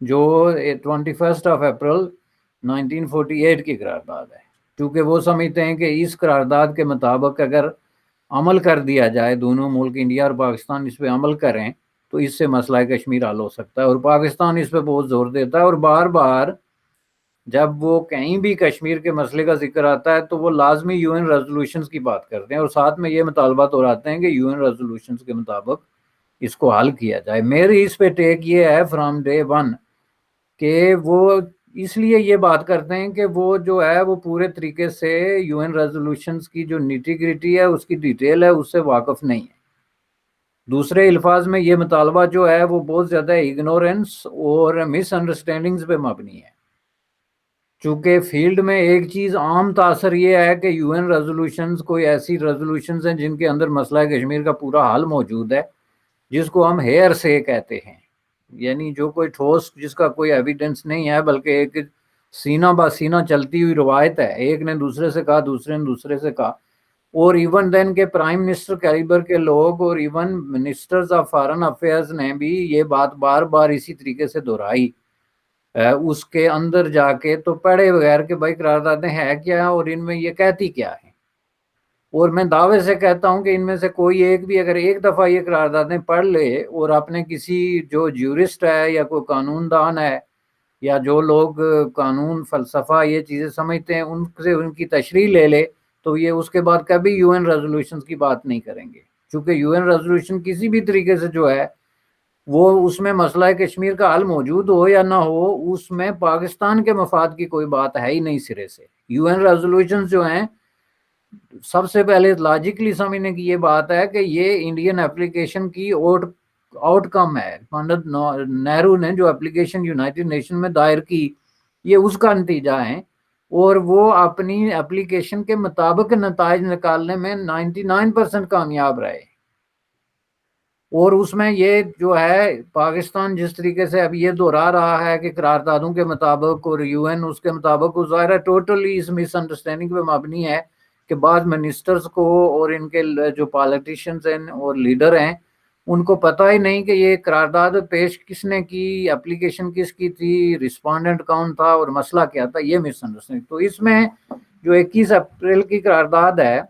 جو 21 اپریل 1948 کی قرارداد ہے، کیونکہ وہ سمجھتے ہیں کہ اس قرارداد کے مطابق اگر عمل کر دیا جائے، دونوں ملک انڈیا اور پاکستان اس پہ عمل کریں تو اس سے مسئلہ کشمیر حل ہو سکتا ہے، اور پاکستان اس پہ بہت زور دیتا ہے، اور بار بار جب وہ کہیں بھی کشمیر کے مسئلے کا ذکر آتا ہے تو وہ لازمی یو این ریزولوشنز کی بات کرتے ہیں، اور ساتھ میں یہ مطالبات دہراتے ہیں کہ یو این ریزولوشنز کے مطابق اس کو حل کیا جائے۔ میری اس پہ ٹیک یہ ہے فرام ڈے ون کہ وہ اس لیے یہ بات کرتے ہیں کہ وہ جو ہے وہ پورے طریقے سے یو این ریزولوشنز کی جو نیٹی گریٹی ہے، اس کی ڈیٹیل ہے، اس سے واقف نہیں ہے۔ دوسرے الفاظ میں یہ مطالبہ جو ہے وہ بہت زیادہ اگنورینس اور مس انڈرسٹینڈنگز پہ مبنی ہے، چونکہ فیلڈ میں ایک چیز عام تاثر یہ ہے کہ یو این ریزولوشنز کوئی ایسی ریزولوشنز ہیں جن کے اندر مسئلہ کشمیر کا پورا حل موجود ہے، جس کو ہم ہیئر سے کہتے ہیں، یعنی جو کوئی ٹھوس جس کا کوئی ایویڈنس نہیں ہے، بلکہ ایک سینہ با سینہ چلتی ہوئی روایت ہے، ایک نے دوسرے سے کہا، دوسرے نے دوسرے سے کہا، اور ایون دین کے پرائم منسٹر کیلیبر کے لوگ اور even ministers of foreign affairs نے بھی یہ بات بار بار اسی طریقے سے دہرائی اس کے اندر جا کے، تو پڑھے بغیر کہ بھائی قراردادیں ہیں کیا اور ان میں یہ کہتی کیا ہے، اور میں دعوے سے کہتا ہوں کہ ان میں سے کوئی ایک بھی اگر ایک دفعہ یہ قراردادیں پڑھ لے اور اپنے کسی جو جیورسٹ ہے یا کوئی قانون دان ہے یا جو لوگ قانون فلسفہ یہ چیزیں سمجھتے ہیں ان سے ان کی تشریح لے لے، تو یہ اس کے بعد کبھی یو این ریزولوشنز کی بات نہیں کریں گے، چونکہ یو این ریزولوشن کسی بھی طریقے سے جو ہے وہ اس میں مسئلہ کشمیر کا حل موجود ہو یا نہ ہو، اس میں پاکستان کے مفاد کی کوئی بات ہے ہی نہیں سرے سے۔ یو این ریزولوشنز جو ہیں سب سے پہلے لاجکلی سمجھنے کی یہ بات ہے کہ یہ انڈین اپلیکیشن کی آؤٹ کم ہے، پنڈت نہرو نے جو اپلیکیشن یونائٹڈ نیشن میں دائر کی یہ اس کا نتیجہ ہے، اور وہ اپنی اپلیکیشن کے مطابق نتائج نکالنے میں 99% کامیاب رہے، اور اس میں یہ جو ہے پاکستان جس طریقے سے اب یہ دہرا رہا ہے کہ قراردادوں کے مطابق اور یو این اس کے مطابق، وہ ظاہر ہے ٹوٹلی اس مس انڈرسٹینڈنگ پہ مبنی ہے کہ بعض منسٹرز کو اور ان کے جو پالیٹیشنز ہیں اور لیڈر ہیں ان کو پتہ ہی نہیں کہ یہ قرارداد پیش کس نے کی، اپلیکیشن کس کی تھی، رسپونڈنٹ کون تھا اور مسئلہ کیا تھا، یہ مس انڈرسٹینڈنگ۔ تو اس میں جو 21 اپریل کی قرارداد ہے،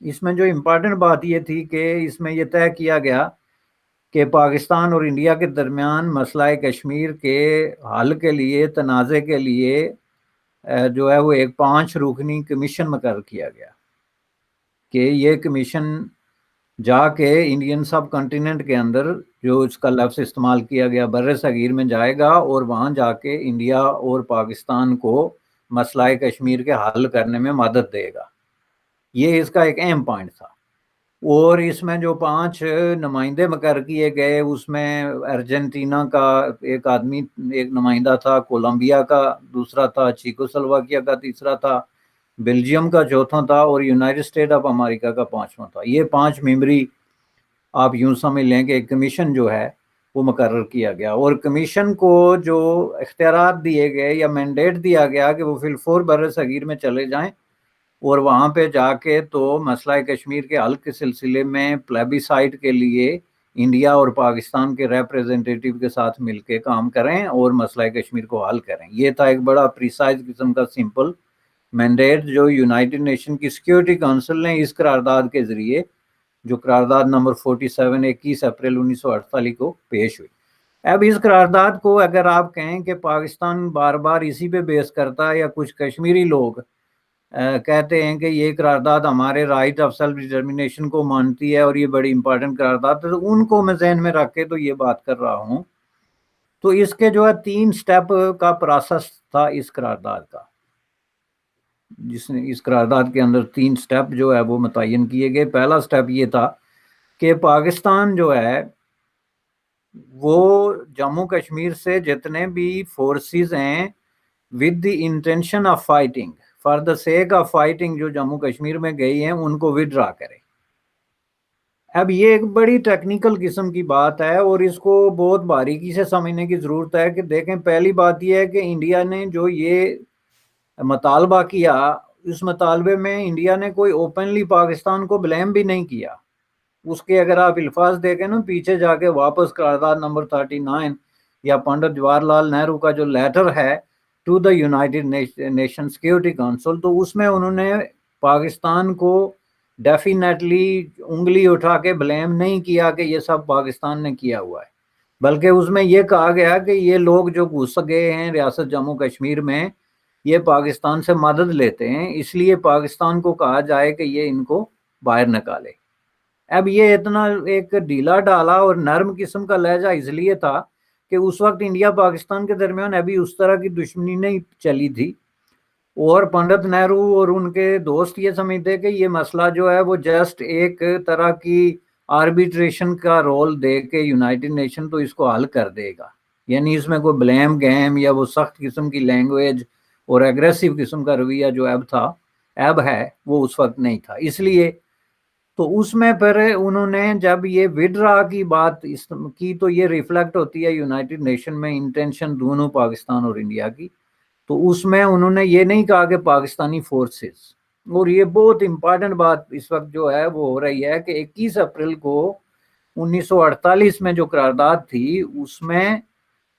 اس میں جو امپارٹنٹ بات یہ تھی کہ اس میں یہ طے کیا گیا کہ پاکستان اور انڈیا کے درمیان مسئلہ کشمیر کے حل کے لیے، تنازع کے لیے جو ہے وہ ایک 5 رکنی کمیشن مقرر کیا گیا کہ یہ کمیشن جا کے انڈین سب کنٹیننٹ کے اندر، جو اس کا لفظ استعمال کیا گیا بر صغیر میں، جائے گا اور وہاں جا کے انڈیا اور پاکستان کو مسئلہ کشمیر کے حل کرنے میں مدد دے گا۔ یہ اس کا ایک اہم پوائنٹ تھا، اور اس میں جو 5 نمائندے مقرر کیے گئے اس میں ارجنٹینا کا ایک آدمی ایک نمائندہ تھا، کولمبیا کا دوسرا تھا، چیکوسلواکیا کا تیسرا تھا، بیلجیم کا چوتھا تھا، اور یونائٹڈ اسٹیٹ آف امریکہ کا 5واں تھا۔ یہ 5 ممبری آپ یوں سمجھ لیں کہ ایک کمیشن جو ہے وہ مقرر کیا گیا، اور کمیشن کو جو اختیارات دیے گئے یا مینڈیٹ دیا گیا کہ وہ فی الفور بر صغیر میں چلے جائیں اور وہاں پہ جا کے تو مسئلہ کشمیر کے حل کے سلسلے میں پلیبیسائٹ کے لیے انڈیا اور پاکستان کے ریپریزنٹیٹیو کے ساتھ مل کے کام کریں اور مسئلہ کشمیر کو حل کریں۔ یہ تھا ایک بڑا پریسائز قسم کا سمپل مینڈیٹ جو یونائٹڈ نیشن کی سیکیورٹی کونسل نے اس قرارداد کے ذریعے، جو قرارداد نمبر 47 21 اپریل 1948 کو پیش ہوئی۔ اب اس قرارداد کو اگر آپ کہیں کہ پاکستان بار بار اسی پہ بیس کرتا ہے، یا کچھ کشمیری لوگ کہتے ہیں کہ یہ قرارداد ہمارے رائٹ آف سیلف ڈٹرمنیشن کو مانتی ہے اور یہ بڑی امپورٹنٹ قرارداد ہے، تو ان کو میں ذہن میں رکھ کے تو یہ بات کر رہا ہوں۔ تو اس کے جو ہے 3 سٹیپ کا پروسیس تھا اس قرارداد کا، جس نے اس قرارداد کے اندر 3 سٹیپ جو ہے وہ متعین کیے گئے۔ پہلا سٹیپ یہ تھا کہ پاکستان جو ہے وہ جموں کشمیر سے جتنے بھی فورسز ہیں with the intention of fighting, for the sake of fighting, جو جموں کشمیر میں گئی ہیں ان کو ودرا کرے۔ اب یہ ایک بڑی ٹیکنیکل قسم کی بات ہے اور اس کو بہت باریکی سے سمجھنے کی ضرورت ہے کہ دیکھیں، پہلی بات یہ ہے کہ انڈیا نے جو یہ مطالبہ کیا، اس مطالبے میں انڈیا نے کوئی اوپنلی پاکستان کو بلیم بھی نہیں کیا۔ اس کے اگر آپ الفاظ دیکھیں نا پیچھے جا کے واپس قرارداد نمبر 39، یا پنڈت جواہر لال نہرو کا جو لیٹر ہے to the United Nation Security Council, تو اس میں انہوں نے پاکستان کو ڈیفینیٹلی انگلی اٹھا کے بلیم نہیں کیا کہ یہ سب پاکستان نے کیا ہوا ہے، بلکہ اس میں یہ کہا گیا کہ یہ لوگ جو گھس گئے ہیں ریاست جموں کشمیر میں یہ پاکستان سے مدد لیتے ہیں، اس لیے پاکستان کو کہا جائے کہ یہ ان کو باہر نکالے۔ اب یہ اتنا ایک ڈھیلا ڈالا اور نرم قسم کا لہجہ اس لیے تھا کہ اس وقت انڈیا پاکستان کے درمیان ابھی اس طرح کی دشمنی نہیں چلی تھی، اور پنڈت نہرو اور ان کے دوست یہ سمجھتے کہ یہ مسئلہ جو ہے وہ جسٹ ایک طرح کی آربیٹریشن کا رول دے کے یونائٹڈ نیشن تو اس کو حل کر دے گا، یعنی اس میں کوئی بلیم گیم یا وہ سخت قسم کی لینگویج اور ایگریسو قسم کا رویہ جو اب ہے وہ اس وقت نہیں تھا۔ اس لیے تو اس میں پھر انہوں نے جب یہ وڈرا کی بات کی تو یہ ریفلیکٹ ہوتی ہے یونائٹڈ نیشن میں انٹینشن دونوں پاکستان اور انڈیا کی، تو اس میں انہوں نے یہ نہیں کہا کہ پاکستانی فورسز، اور یہ بہت امپارٹنٹ بات اس وقت جو ہے وہ ہو رہی ہے کہ 21 اپریل کو 1948 میں جو قرارداد تھی اس میں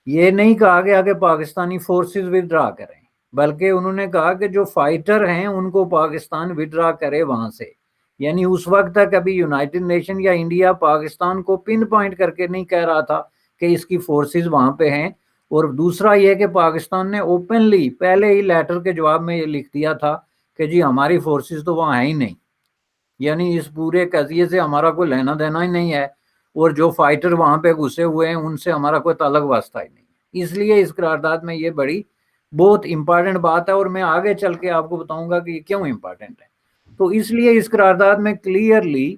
یہ نہیں کہا گیا کہ پاکستانی فورسز وڈرا کریں، بلکہ انہوں نے کہا کہ جو فائٹر ہیں ان کو پاکستان وڈرا کرے وہاں سے، یعنی اس وقت تک ابھی یونائٹڈ نیشن یا انڈیا پاکستان کو پن پوائنٹ کر کے نہیں کہہ رہا تھا کہ اس کی فورسز وہاں پہ ہیں، اور دوسرا یہ کہ پاکستان نے اوپنلی پہلے ہی لیٹر کے جواب میں یہ لکھ دیا تھا کہ جی ہماری فورسز تو وہاں ہیں ہی نہیں، یعنی اس پورے قضیے سے ہمارا کوئی لینا دینا ہی نہیں ہے، اور جو فائٹر وہاں پہ گھسے ہوئے ہیں ان سے ہمارا کوئی تعلق واسطہ ہی نہیں۔ اس لیے اس قرارداد میں یہ بڑی بہت امپارٹنٹ بات ہے، اور میں آگے چل کے آپ کو بتاؤں گا کہ یہ کیوں امپارٹنٹ ہے۔ تو اس لیے اس قرارداد میں کلیئرلی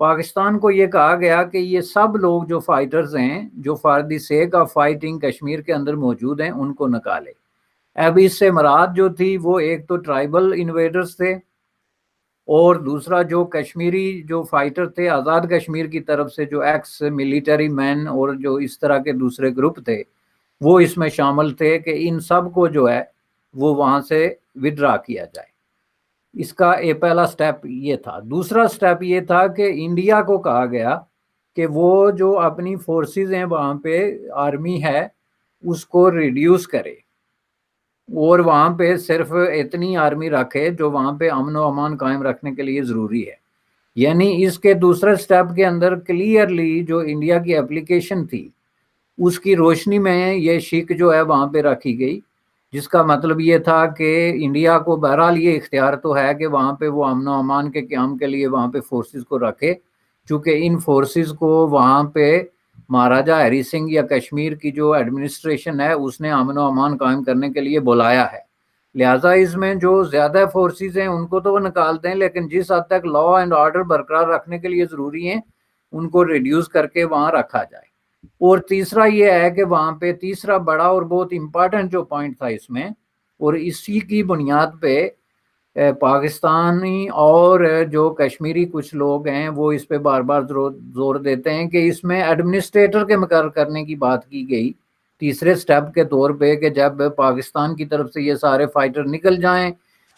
پاکستان کو یہ کہا گیا کہ یہ سب لوگ جو فائٹرز ہیں جو for the sake of fighting Kashmir کے اندر موجود ہیں ان کو نکالے۔ اب اس سے مراد جو تھی وہ ایک تو ٹرائبل انویڈرز تھے، اور دوسرا جو کشمیری جو فائٹر تھے آزاد کشمیر کی طرف سے جو ایکس ملٹری مین اور جو اس طرح کے دوسرے گروپ تھے وہ اس میں شامل تھے کہ ان سب کو جو ہے وہ وہاں سے وڈرا کیا جائے۔ اس کا ایک پہلا سٹیپ یہ تھا۔ دوسرا سٹیپ یہ تھا کہ انڈیا کو کہا گیا کہ وہ جو اپنی فورسز ہیں وہاں پہ آرمی ہے اس کو ریڈیوس کرے، اور وہاں پہ صرف اتنی آرمی رکھے جو وہاں پہ امن و امان قائم رکھنے کے لیے ضروری ہے۔ یعنی اس کے دوسرے سٹیپ کے اندر کلیئرلی جو انڈیا کی اپلیکیشن تھی اس کی روشنی میں یہ شک جو ہے وہاں پہ رکھی گئی، جس کا مطلب یہ تھا کہ انڈیا کو بہرحال یہ اختیار تو ہے کہ وہاں پہ وہ امن و امان کے قیام کے لیے وہاں پہ فورسز کو رکھے، چونکہ ان فورسز کو وہاں پہ مہاراجہ ہری سنگھ یا کشمیر کی جو ایڈمنسٹریشن ہے اس نے امن و امان قائم کرنے کے لیے بلایا ہے، لہٰذا اس میں جو زیادہ فورسز ہیں ان کو تو وہ نکال دیں، لیکن جس حد تک لا اینڈ آرڈر برقرار رکھنے کے لیے ضروری ہیں ان کو ریڈیوس کر کے وہاں رکھا جائے۔ اور تیسرا یہ ہے کہ وہاں پہ تیسرا بڑا اور بہت امپارٹنٹ جو پوائنٹ تھا اس میں، اور اسی کی بنیاد پہ پاکستانی اور جو کشمیری کچھ لوگ ہیں وہ اس پہ بار بار زور دیتے ہیں کہ اس میں ایڈمنسٹریٹر کے مقرر کرنے کی بات کی گئی تیسرے سٹیپ کے طور پہ، کہ جب پاکستان کی طرف سے یہ سارے فائٹر نکل جائیں،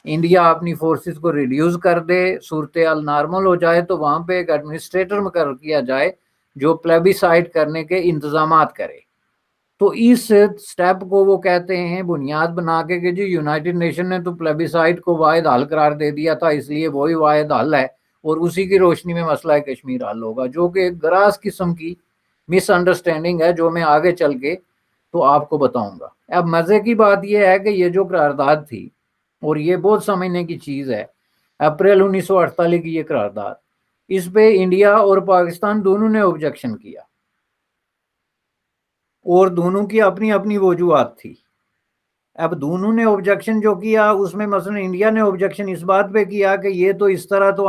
انڈیا اپنی فورسز کو ریڈیوس کر دے، صورتحال نارمل ہو جائے، تو وہاں پہ ایک ایڈمنسٹریٹر مقرر کیا جائے جو پلیبیسائٹ کرنے کے انتظامات کرے۔ تو اس سٹیپ کو وہ کہتے ہیں بنیاد بنا کے کہ جی یونائٹڈ نیشن نے تو پلیبیسائٹ کو واحد حل قرار دے دیا تھا، اس لیے وہی واحد حل ہے اور اسی کی روشنی میں مسئلہ کشمیر حل ہوگا، جو کہ ایک گراس قسم کی مس انڈرسٹینڈنگ ہے جو میں آگے چل کے تو آپ کو بتاؤں گا۔ اب مزے کی بات یہ ہے کہ یہ جو قرارداد تھی، اور یہ بہت سمجھنے کی چیز ہے، اپریل 1948 کی یہ قرارداد، اس پہ انڈیا اور پاکستان دونوں نے آبجیکشن کیا، اور دونوں کی اپنی اپنی وجوہات تھی۔ اب دونوں نے آبجیکشن جو کیا اس میں مثلا انڈیا نے آبجیکشن اس بات پہ کیا کہ یہ تو اس طرح تو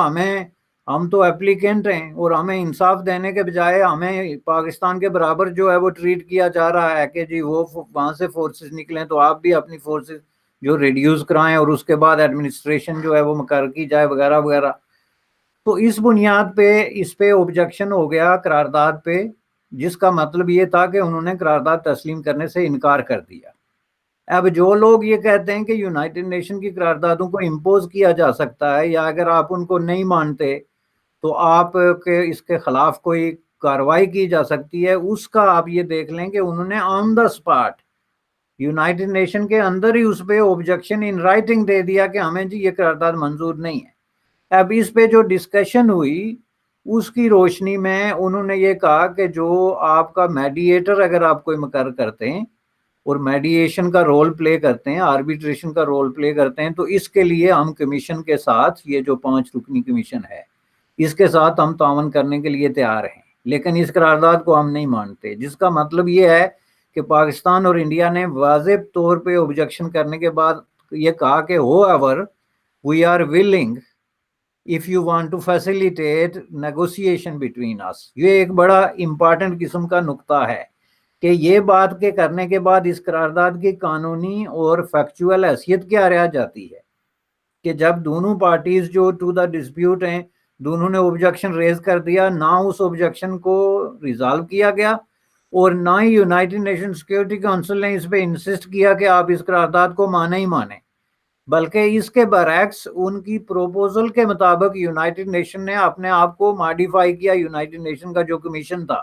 ہم تو اپلیکینٹ ہیں اور ہمیں انصاف دینے کے بجائے ہمیں پاکستان کے برابر جو ہے وہ ٹریٹ کیا جا رہا ہے کہ جی وہ وہاں سے فورسز نکلیں تو آپ بھی اپنی فورسز جو ریڈیوس کرائیں اور اس کے بعد ایڈمنسٹریشن جو ہے وہ مقرر کی جائے وغیرہ وغیرہ۔ تو اس بنیاد پہ اس پہ آبجیکشن ہو گیا قرارداد پہ، جس کا مطلب یہ تھا کہ انہوں نے قرارداد تسلیم کرنے سے انکار کر دیا۔ اب جو لوگ یہ کہتے ہیں کہ یونائٹڈ نیشن کی قراردادوں کو امپوز کیا جا سکتا ہے، یا اگر آپ ان کو نہیں مانتے تو آپ کے اس کے خلاف کوئی کاروائی کی جا سکتی ہے اس کا آپ یہ دیکھ لیں کہ انہوں نے آن دا اسپاٹ یونائٹڈ نیشن کے اندر ہی اس پہ آبجیکشن ان رائٹنگ دے دیا کہ ہمیں جی یہ قرارداد منظور نہیں ہے۔ اب اس پہ جو ڈسکشن ہوئی اس کی روشنی میں انہوں نے یہ کہا کہ جو آپ کا میڈیٹر اگر آپ کوئی مقرر کرتے ہیں اور میڈیشن کا رول پلے کرتے ہیں، آربیٹریشن کا رول پلے کرتے ہیں، تو اس کے لیے ہم کمیشن کے ساتھ، یہ جو 5 رکنی کمیشن ہے اس کے ساتھ ہم تعاون کرنے کے لیے تیار ہیں، لیکن اس قرارداد کو ہم نہیں مانتے، جس کا مطلب یہ ہے کہ پاکستان اور انڈیا نے واضح طور پہ آبجیکشن کرنے کے بعد یہ کہا کہ whoever we are willing if you want to facilitate negotiation between us۔ یہ ایک بڑا امپارٹنٹ قسم کا نقطہ ہے کہ یہ بات کے کرنے کے بعد اس قرارداد کی قانونی اور فیکچول حیثیت کیا رہ جاتی ہے کہ جب دونوں پارٹیز جو ٹو دا ڈسپیوٹ ہیں دونوں نے آبجیکشن ریز کر دیا، نہ اس آبجیکشن کو ریزالو کیا گیا اور نہ ہی یونائٹڈ نیشن سیکورٹی کونسل نے اس پہ انسسٹ کیا کہ آپ اس قرارداد کو مانیں ہی مانیں، بلکہ اس کے برعکس ان کی پروپوزل کے مطابق یونائٹڈ نیشن نے اپنے آپ کو ماڈیفائی کیا، یونائٹڈ نیشن کا جو کمیشن تھا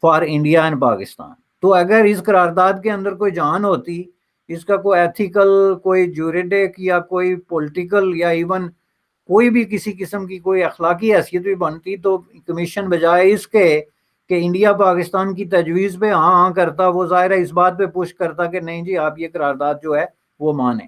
فار انڈیا اینڈ پاکستان۔ تو اگر اس قرارداد کے اندر کوئی جان ہوتی، اس کا کوئی ایتھیکل، کوئی جوریڈک یا کوئی پولیٹیکل یا ایون کوئی بھی کسی قسم کی کوئی اخلاقی حیثیت بھی بنتی، تو کمیشن بجائے اس کے کہ انڈیا پاکستان کی تجویز پہ ہاں ہاں کرتا، وہ ظاہر ہے اس بات پہ پش کرتا کہ نہیں جی آپ یہ قرارداد جو ہے وہ مانیں۔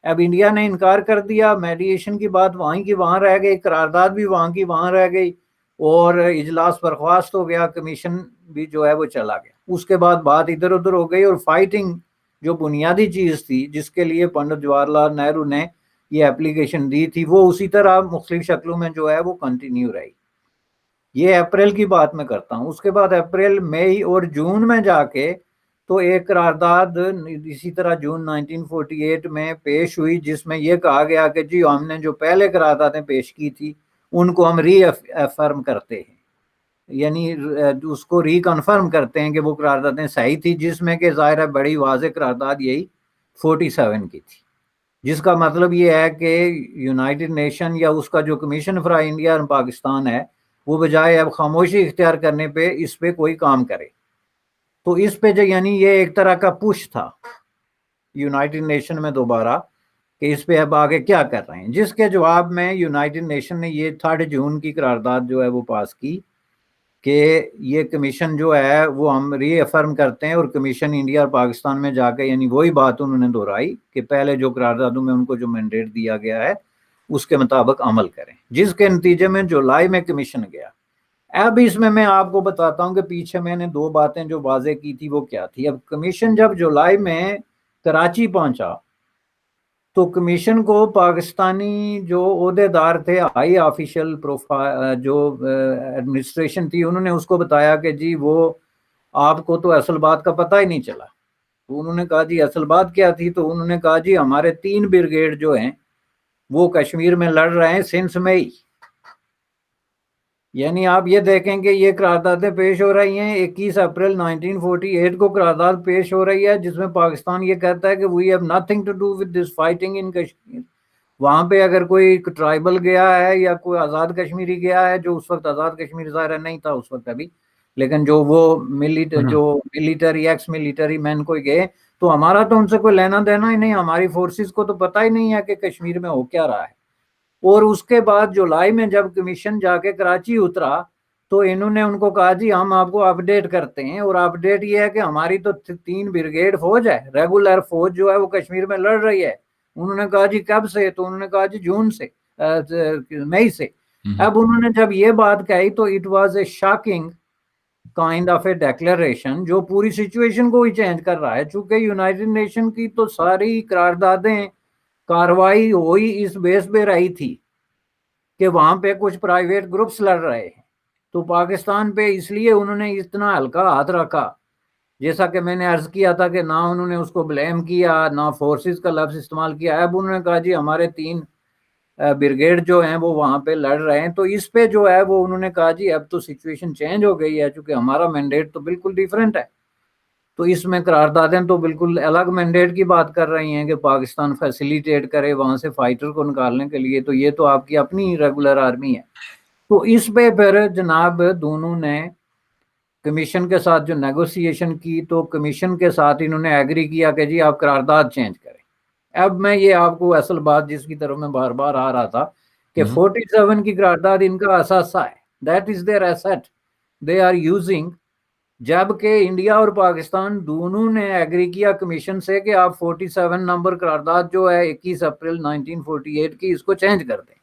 اب انڈیا نے انکار کر دیا، میڈیشن کی بات وہیں کی وہاں رہ گئی، قرارداد بھی وہاں کی وہاں رہ گئی اور اجلاس برخواست ہو گیا، کمیشن بھی جو ہے وہ چلا گیا۔ اس کے بعد بات ادھر ادھر ہو گئی اور فائٹنگ جو بنیادی چیز تھی جس کے لیے پنڈت جواہر لال نہرو نے یہ اپلیکیشن دی تھی، وہ اسی طرح مختلف شکلوں میں جو ہے وہ کنٹینیو رہی۔ یہ اپریل کی بات میں کرتا ہوں۔ اس کے بعد اپریل، مئی اور جون میں جا کے تو ایک قرارداد اسی طرح جون 1948 میں پیش ہوئی جس میں یہ کہا گیا کہ جی ہم نے جو پہلے قراردادیں پیش کی تھی ان کو ہم ری افرم کرتے ہیں، یعنی اس کو ری کنفرم کرتے ہیں کہ وہ قراردادیں صحیح تھی، جس میں کہ ظاہر ہے بڑی واضح قرارداد یہی 47 کی تھی، جس کا مطلب یہ ہے کہ یونائٹڈ نیشن یا اس کا جو کمیشن فار انڈیا اور پاکستان ہے وہ بجائے اب خاموشی اختیار کرنے پہ اس پہ کوئی کام کرے۔ تو اس پہ جو یعنی یہ ایک طرح کا پش تھا یونائٹڈ نیشن میں دوبارہ کہ اس پہ اب آگے کیا کر رہے ہیں، جس کے جواب میں یونائٹڈ نیشن نے یہ 3 جون کی قرارداد جو ہے وہ پاس کی کہ یہ کمیشن جو ہے وہ ہم ری افرم کرتے ہیں، اور کمیشن انڈیا اور پاکستان میں جا کے یعنی وہی بات انہوں نے دہرائی کہ پہلے جو قراردادوں میں ان کو جو مینڈیٹ دیا گیا ہے اس کے مطابق عمل کریں، جس کے نتیجے میں جولائی میں کمیشن گیا۔ اب اس میں آپ کو بتاتا ہوں کہ پیچھے میں نے 2 باتیں جو واضح کی تھی وہ کیا تھی۔ اب کمیشن جب جولائی میں کراچی پہنچا تو کمیشن کو پاکستانی جو عہدے دار تھے، ہائی آفیشل جو ایڈمنسٹریشن تھی، انہوں نے اس کو بتایا کہ جی وہ آپ کو تو اصل بات کا پتہ ہی نہیں چلا۔ تو انہوں نے کہا جی اصل بات کیا تھی؟ تو انہوں نے کہا جی ہمارے 3 بریگیڈ جو ہیں وہ کشمیر میں لڑ رہے ہیں سنس مئی، یعنی آپ یہ دیکھیں کہ یہ قراردادیں پیش ہو رہی ہیں 21 اپریل 1948 کو قرارداد پیش ہو رہی ہے جس میں پاکستان یہ کہتا ہے کہ we have nothing to do with this fighting in Kashmir. وہاں پہ اگر کوئی ٹرائبل گیا ہے یا کوئی آزاد کشمیری گیا ہے، جو اس وقت آزاد کشمیر ظاہر نہیں تھا اس وقت ابھی، لیکن جو وہ ملیٹری ایکس ملیٹری مین کوئی گئے، تو ہمارا تو ان سے کوئی لینا دینا ہی نہیں، ہماری فورسز کو تو پتہ ہی نہیں ہے کہ کشمیر میں ہو کیا رہا ہے۔ اور اس کے بعد جولائی میں جب کمیشن جا کے کراچی اترا تو انہوں نے ان کو کہا جی ہم آپ کو اپڈیٹ کرتے ہیں، اور اپڈیٹ یہ ہے کہ ہماری تو 3 بریگیڈ فوج ہے، ریگولر فوج جو ہے وہ کشمیر میں لڑ رہی ہے۔ انہوں نے کہا جی کب سے؟ تو انہوں نے کہا جی جون سے، مئی سے۔ اب انہوں نے جب یہ بات کہی تو it was a shocking kind of a declaration جو پوری سچویشن کو ہی چینج کر رہا ہے، چونکہ یونائٹڈ نیشن کی تو ساری قراردادیں کاروائی ہوئی اس بیس پہ رہی تھی کہ وہاں پہ کچھ پرائیویٹ گروپس لڑ رہے ہیں، تو پاکستان پہ اس لیے انہوں نے اتنا ہلکا ہاتھ رکھا، جیسا کہ میں نے عرض کیا تھا کہ نہ انہوں نے اس کو بلیم کیا، نہ فورسز کا لفظ استعمال کیا۔ اب انہوں نے کہا جی ہمارے 3 بریگیڈ جو ہیں وہ وہاں پہ لڑ رہے ہیں، تو اس پہ جو ہے وہ انہوں نے کہا جی اب تو سچویشن چینج ہو گئی ہے، چونکہ ہمارا مینڈیٹ تو بالکل ڈیفرنٹ ہے۔ تو اس میں قراردادیں تو بالکل الگ مینڈیٹ کی بات کر رہی ہیں کہ پاکستان فیسیلیٹیٹ کرے وہاں سے فائٹر کو نکالنے کے لیے، تو یہ تو آپ کی اپنی ریگولر آرمی ہے۔ تو اس پہ پھر جناب دونوں نے کمیشن کے ساتھ جو نیگوسیشن کی تو کمیشن کے ساتھ انہوں نے ایگری کیا کہ جی آپ قرارداد چینج کریں. اب میں یہ آپ کو اصل بات جس کی طرف میں بار بار آ رہا تھا کہ 47 کی قرارداد ان کا اثاثہ ہے. That is their asset they are using. جبکہ انڈیا اور پاکستان دونوں نے ایگری کیا کمیشن سے کہ آپ 47 نمبر قرارداد جو ہے 21 اپریل 1948 کی اس کو چینج کر دیں.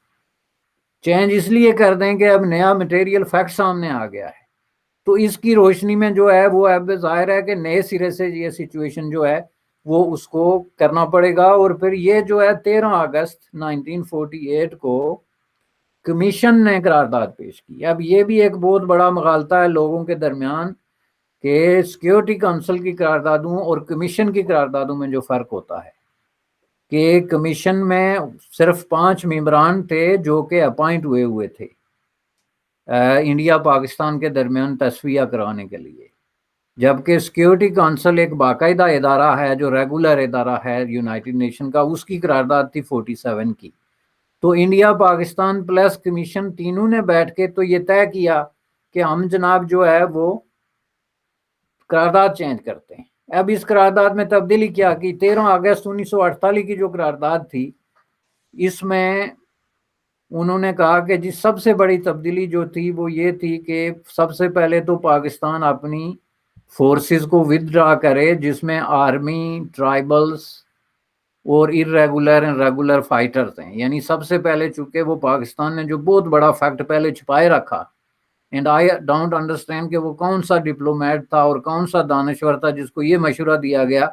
چینج اس لیے کر دیں کہ اب نیا مٹیریل فیکٹ سامنے آ گیا ہے. تو اس کی روشنی میں جو ہے وہ اب ظاہر ہے کہ نئے سرے سے یہ سچویشن جو ہے وہ اس کو کرنا پڑے گا. اور پھر یہ جو ہے 13 اگست 1948 کو کمیشن نے قرارداد پیش کی. اب یہ بھی ایک بہت بڑا مغالطہ ہے لوگوں کے درمیان کہ سیکیورٹی کونسل کی قراردادوں اور کمیشن کی قراردادوں میں جو فرق ہوتا ہے کہ کمیشن میں صرف 5 ممبران تھے جو کہ اپائنٹ ہوئے تھے انڈیا پاکستان کے درمیان تصفیہ کرانے کے لیے، جبکہ سیکیورٹی کونسل ایک باقاعدہ ادارہ ہے جو ریگولر ادارہ ہے یونائٹڈ نیشن کا. اس کی قرارداد تھی 47 کی. تو انڈیا پاکستان پلس کمیشن تینوں نے بیٹھ کے تو یہ طے کیا کہ ہم جناب جو ہے وہ قرارداد چینج کرتے ہیں. اب اس قرارداد میں تبدیلی کیا کی؟ 13 اگست 1948 کی جو قرارداد تھی اس میں انہوں نے کہا کہ جی سب سے بڑی تبدیلی جو تھی وہ یہ تھی کہ سب سے پہلے تو پاکستان اپنی فورسز کو ودرا کرے جس میں آرمی، ٹرائبلز اور ارریگولر اینڈ ریگولر فائٹرز ہیں. یعنی سب سے پہلے چونکہ وہ پاکستان نے جو بہت بڑا فیکٹ پہلے چھپائے رکھا، اینڈ آئی ڈونٹ انڈرسٹینڈ کہ وہ کون سا ڈپلومیٹ تھا اور کون سا دانشور تھا جس کو یہ مشورہ دیا گیا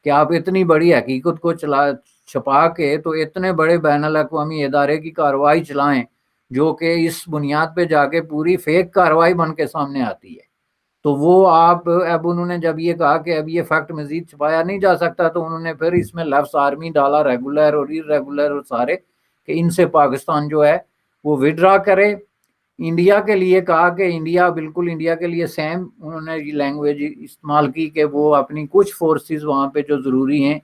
کہ آپ اتنی بڑی حقیقت کو چھپا کے تو اتنے بڑے بین الاقوامی ادارے کی کارروائی چلائیں جو کہ اس بنیاد پہ جا کے پوری فیک کارروائی بن کے سامنے آتی ہے. تو وہ آپ اب انہوں نے جب یہ کہا کہ اب یہ فیکٹ مزید چھپایا نہیں جا سکتا تو انہوں نے پھر اس میں لفظ آرمی ڈالا، ریگولر اور ارریگولر اور سارے، کہ ان سے پاکستان جو ہے وہ وڈرا کرے. انڈیا کے لیے کہا کہ انڈیا بالکل انڈیا کے لیے سیم انہوں نے یہ لینگویج استعمال کی کہ وہ اپنی کچھ فورسز وہاں پہ جو ضروری ہیں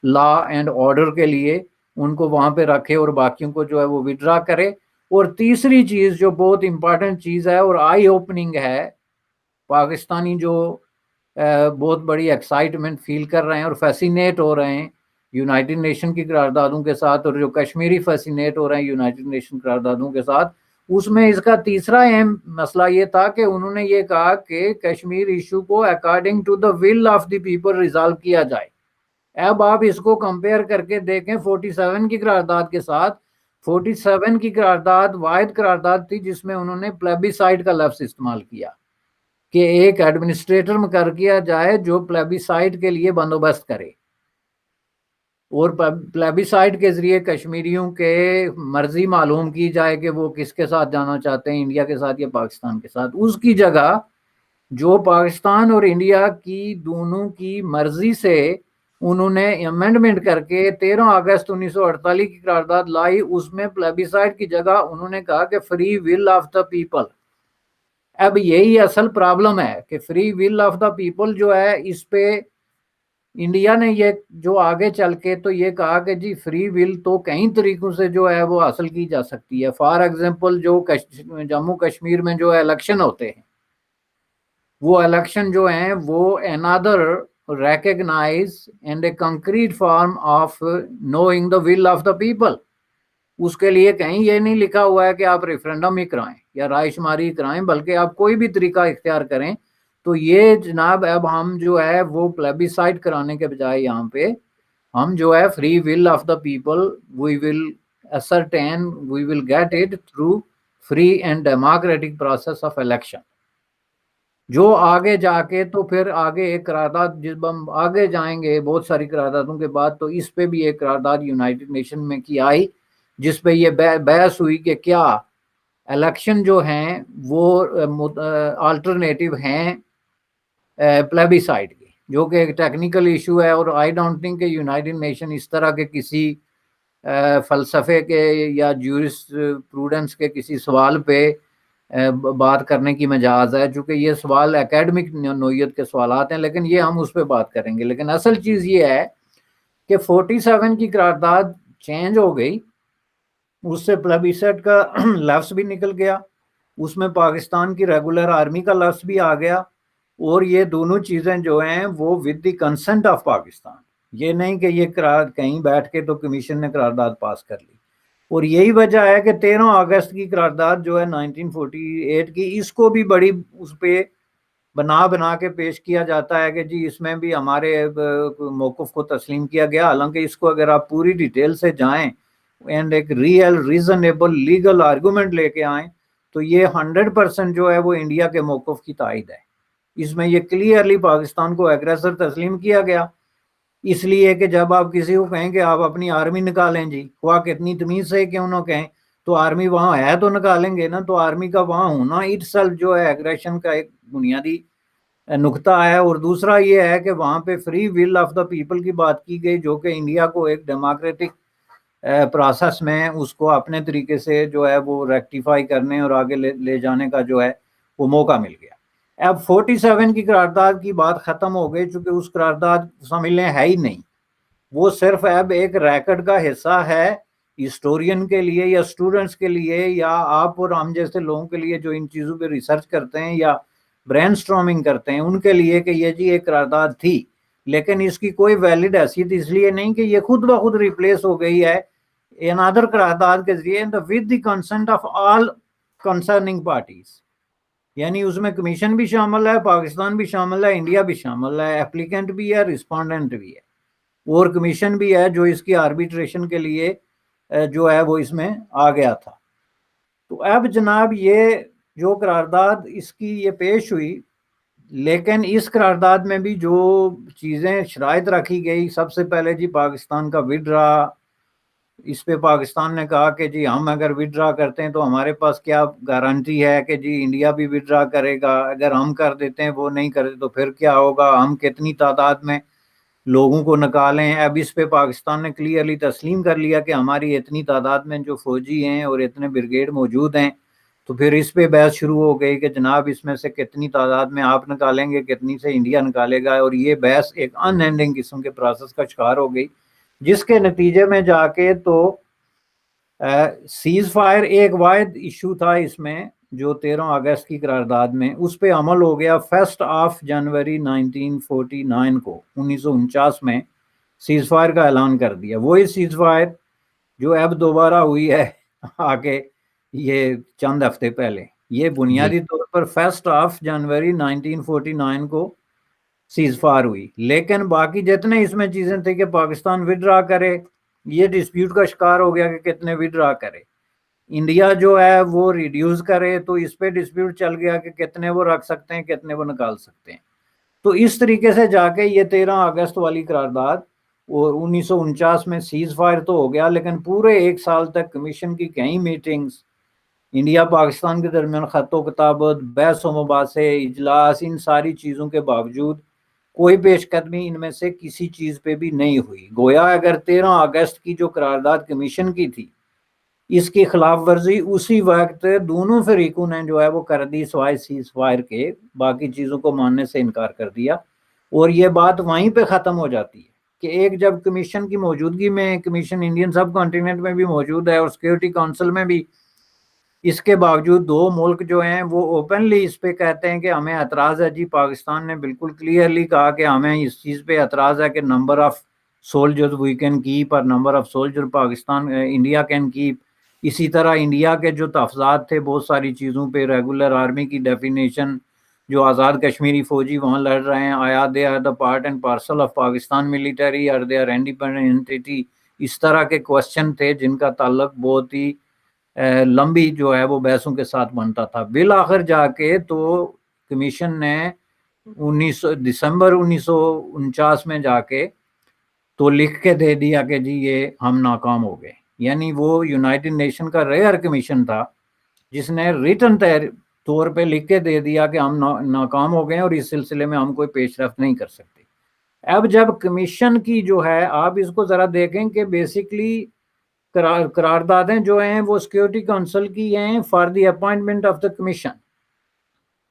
لا اینڈ آرڈر کے لیے ان کو وہاں پہ رکھے اور باقیوں کو جو ہے وہ وڈرا کرے. اور تیسری چیز جو بہت امپارٹنٹ چیز ہے اور آئی اوپننگ ہے، پاکستانی جو بہت بڑی ایکسائٹمنٹ فیل کر رہے ہیں اور فیسینیٹ ہو رہے ہیں یونائٹڈ نیشن کی قراردادوں کے ساتھ، اور جو کشمیری فیسینیٹ ہو رہے ہیں یونائٹڈ نیشن قراردادوں کے ساتھ، اس میں اس کا تیسرا اہم مسئلہ یہ تھا کہ انہوں نے یہ کہا کہ کشمیر ایشو کو according to the will of the people resolve کیا جائے. اب آپ اس کو کمپیئر کر کے دیکھیں 47 کی قرارداد کے ساتھ. 47 کی قرارداد واحد قرارداد تھی جس میں انہوں نے پلیبیسائٹ کا لفظ استعمال کیا کہ ایک ایڈمنسٹریٹر مقرر کیا جائے جو پلیبیسائٹ کے لیے بندوبست کرے، اور پلیبیسائٹ کے ذریعے کشمیریوں کے مرضی معلوم کی جائے کہ وہ کس کے ساتھ جانا چاہتے ہیں، انڈیا کے ساتھ یا پاکستان کے ساتھ. اس کی جگہ جو پاکستان اور انڈیا کی دونوں کی مرضی سے انہوں نے امینڈمنٹ کر کے 13 اگست 1948 کی قرارداد لائی. اس میں پلیبیسائٹ کی جگہ انہوں نے کہا کہ free will of the people. اب یہی اصل پرابلم ہے کہ free will of the people جو ہے اس پہ انڈیا نے یہ جو آگے چل کے تو یہ کہا کہ جی فری ول تو کئی طریقوں سے جو ہے وہ حاصل کی جا سکتی ہے. فار ایگزامپل جو جموں کشمیر میں جو الیکشن ہوتے ہیں وہ الیکشن جو ہیں وہ another recognize and a concrete form of knowing the will of the people. اس کے لیے کہیں یہ نہیں لکھا ہوا ہے کہ آپ ریفرینڈم ہی کرائیں یا رائے شماری کرائیں، بلکہ آپ کوئی بھی طریقہ اختیار کریں. تو یہ جناب اب ہم جو ہے وہ پلیبیسائٹ کرانے کے بجائے یہاں پہ ہم جو ہے free will of the people we will ascertain we will get it through free and democratic process of election. جو آگے جا کے تو پھر آگے ایک قرارداد جب ہم آگے جائیں گے بہت ساری قراردادوں کے بعد تو اس پہ بھی ایک قرارداد یونائٹڈ نیشن میں کی آئی جس پہ یہ بحث ہوئی کہ کیا الیکشن جو ہیں وہ آلٹرنیٹیو ہیں پلیبیسائٹ کی، جو کہ ایک ٹیکنیکل ایشو ہے. اور آئی ڈونٹ تھنک کہ یونائٹڈ نیشن اس طرح کے کسی فلسفے کے یا جورس پروڈنس کے کسی سوال پہ بات کرنے کی مجاز ہے، چونکہ یہ سوال اکیڈمک نوعیت کے سوالات ہیں، لیکن یہ ہم اس پہ بات کریں گے. لیکن اصل چیز یہ ہے کہ 47 کی قرارداد چینج ہو گئی، اس سے پلیبیسائٹ کا لفظ بھی نکل گیا، اس میں پاکستان کی ریگولر آرمی کا لفظ بھی آ گیا، اور یہ دونوں چیزیں جو ہیں وہ with the consent of Pakistan, یہ نہیں کہ یہ کہیں بیٹھ کے تو کمیشن نے قرارداد پاس کر لی. اور یہی وجہ ہے کہ 13 اگست کی قرارداد جو ہے 1948 کی، اس کو بھی بڑی اس پہ بنا کے پیش کیا جاتا ہے کہ جی اس میں بھی ہمارے موقف کو تسلیم کیا گیا، حالانکہ اس کو اگر آپ پوری ڈیٹیل سے جائیں اینڈ ایک ریئل ریزنیبل لیگل آرگومنٹ لے کے آئیں تو یہ 100% جو ہے وہ انڈیا کے موقف کی تائید ہے. اس میں یہ کلیئرلی پاکستان کو ایگریسر تسلیم کیا گیا. اس لیے کہ جب آپ کسی کو کہیں کہ آپ اپنی آرمی نکالیں جی، خواہ کتنی تمیز سے کیوں نہ کہیں، تو آرمی وہاں ہے تو نکالیں گے نا. تو آرمی کا وہاں ہونا اٹ سیلف جو ہے ایگریشن کا ایک بنیادی نقطہ ہے. اور دوسرا یہ ہے کہ وہاں پہ free will of the people کی بات کی گئی، جو کہ انڈیا کو ایک ڈیموکریٹک پروسیس میں اس کو اپنے طریقے سے جو ہے وہ ریکٹیفائی کرنے اور آگے لے جانے کا جو ہے وہ موقع مل گیا. اب 47 کی قرارداد کی بات ختم ہو گئی، چونکہ اس قرارداد سمجھ لیں ہے ہی نہیں، وہ صرف اب ایک ریکارڈ کا حصہ ہے ہسٹورین کے لیے یا اسٹوڈنٹس کے لیے یا آپ اور ہم جیسے لوگوں کے لیے جو ان چیزوں پہ ریسرچ کرتے ہیں یا برین سٹارمنگ کرتے ہیں ان کے لیے کہ یہ جی ایک قرارداد تھی. لیکن اس کی کوئی ویلڈ حیثیت اس لیے نہیں کہ یہ خود بخود ریپلیس ہو گئی ہے another قرارداد کے ذریعے with the consent of all concerning parties. یعنی اس میں کمیشن بھی شامل ہے، پاکستان بھی شامل ہے، انڈیا بھی شامل ہے، اپلیکنٹ بھی ہے، رسپونڈنٹ بھی ہے، اور کمیشن بھی ہے جو اس کی آربیٹریشن کے لیے جو ہے وہ اس میں آ گیا تھا. تو اب جناب یہ جو قرارداد اس کی یہ پیش ہوئی، لیکن اس قرارداد میں بھی جو چیزیں شرائط رکھی گئی، سب سے پہلے جی پاکستان کا وڈرا، اس پہ پاکستان نے کہا کہ جی ہم اگر وڈرا کرتے ہیں تو ہمارے پاس کیا گارنٹی ہے کہ جی انڈیا بھی وڈرا کرے گا، اگر ہم کر دیتے ہیں وہ نہیں کرتے تو پھر کیا ہوگا، ہم کتنی تعداد میں لوگوں کو نکالیں. اب اس پہ پاکستان نے کلیئرلی تسلیم کر لیا کہ ہماری اتنی تعداد میں جو فوجی ہیں اور اتنے بریگیڈ موجود ہیں. تو پھر اس پہ بحث شروع ہو گئی کہ جناب اس میں سے کتنی تعداد میں آپ نکالیں گے، کتنی سے انڈیا نکالے گا، اور یہ بحث ایک ان اینڈنگ قسم کے پروسیس کا شکار ہو گئی، جس کے نتیجے میں جا کے تو سیز فائر ایک واحد ایشو تھا اس میں جو 13 اگست کی قرارداد میں، اس پہ عمل ہو گیا 1 جنوری 1949 کو، 1949 میں سیز فائر کا اعلان کر دیا. وہی سیز فائر جو اب دوبارہ ہوئی ہے آگے یہ چند ہفتے پہلے، یہ بنیادی طور پر 1 جنوری 1949 کو سیز فائر ہوئی. لیکن باقی جتنے اس میں چیزیں تھے کہ پاکستان وڈرا کرے، یہ ڈسپیوٹ کا شکار ہو گیا کہ کتنے وڈرا کرے. انڈیا جو ہے وہ ریڈیوز کرے تو اس پہ ڈسپیوٹ چل گیا کہ کتنے وہ رکھ سکتے ہیں، کتنے وہ نکال سکتے ہیں. تو اس طریقے سے جا کے یہ 13 اگست والی قرارداد اور 1949 میں سیز فائر تو ہو گیا، لیکن پورے ایک سال تک کمیشن کی کئی میٹنگز، انڈیا پاکستان کے درمیان خط و کتابت، بحث و مباحثے، اجلاس، ان ساری چیزوں کے باوجود کوئی پیش قدمی ان میں سے کسی چیز پہ بھی نہیں ہوئی. گویا اگر 13 اگست کی جو قرارداد کمیشن کی تھی اس کی خلاف ورزی اسی وقت دونوں فریقوں نے جو ہے وہ کر دی، سوائے سیز فائر کے باقی چیزوں کو ماننے سے انکار کر دیا. اور یہ بات وہیں پہ ختم ہو جاتی ہے کہ ایک جب کمیشن کی موجودگی میں، کمیشن انڈین سب کانٹیننٹ میں بھی موجود ہے اور سیکیورٹی کونسل میں بھی، اس کے باوجود دو ملک جو ہیں وہ اوپنلی اس پہ کہتے ہیں کہ ہمیں اعتراض ہے. جی پاکستان نے بالکل کلیئرلی کہا کہ ہمیں اس چیز پہ اعتراض ہے کہ number of soldier we can keep اور number of soldier Pakistan India can keep. اسی طرح انڈیا کے جو تحفظات تھے بہت ساری چیزوں پہ، ریگولر آرمی کی ڈیفینیشن، جو آزاد کشمیری فوجی وہاں لڑ رہے ہیں، آیا they are the part and parcel of Pakistan military اور دے آر انڈیپینڈنٹ اینٹی. اس طرح کے کوشچن تھے جن کا تعلق بہت ہی لمبی جو ہے وہ بحثوں کے ساتھ بنتا تھا. بالآخر جا کے تو کمیشن نے دسمبر 1949 میں جا کے تو لکھ کے دے دیا کہ جی یہ ہم ناکام ہو گئے. یعنی وہ یونائٹڈ نیشن کا ریئر کمیشن تھا جس نے ریٹن طور پہ لکھ کے دے دیا کہ ہم ناکام ہو گئے اور اس سلسلے میں ہم کوئی پیش رفت نہیں کر سکتے. اب جب کمیشن کی جو ہے آپ اس کو ذرا دیکھیں کہ بیسکلی قراردادیں جو ہیں وہ سیکیورٹی کونسل کی ہیں for the appointment of the commission,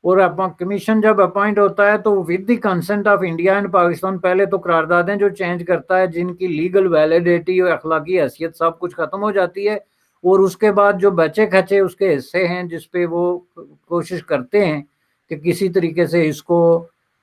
اور کمیشن جب اپوائنٹ ہوتا ہے تو with the consent of India and Pakistan. پہلے تو قراردادیں جو چینج کرتا ہے جن کی لیگل ویلیڈیٹی اور اخلاقی حیثیت سب کچھ ختم ہو جاتی ہے، اور اس کے بعد جو بچے کھچے اس کے حصے ہیں جس پہ وہ کوشش کرتے ہیں کہ کسی طریقے سے اس کو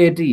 80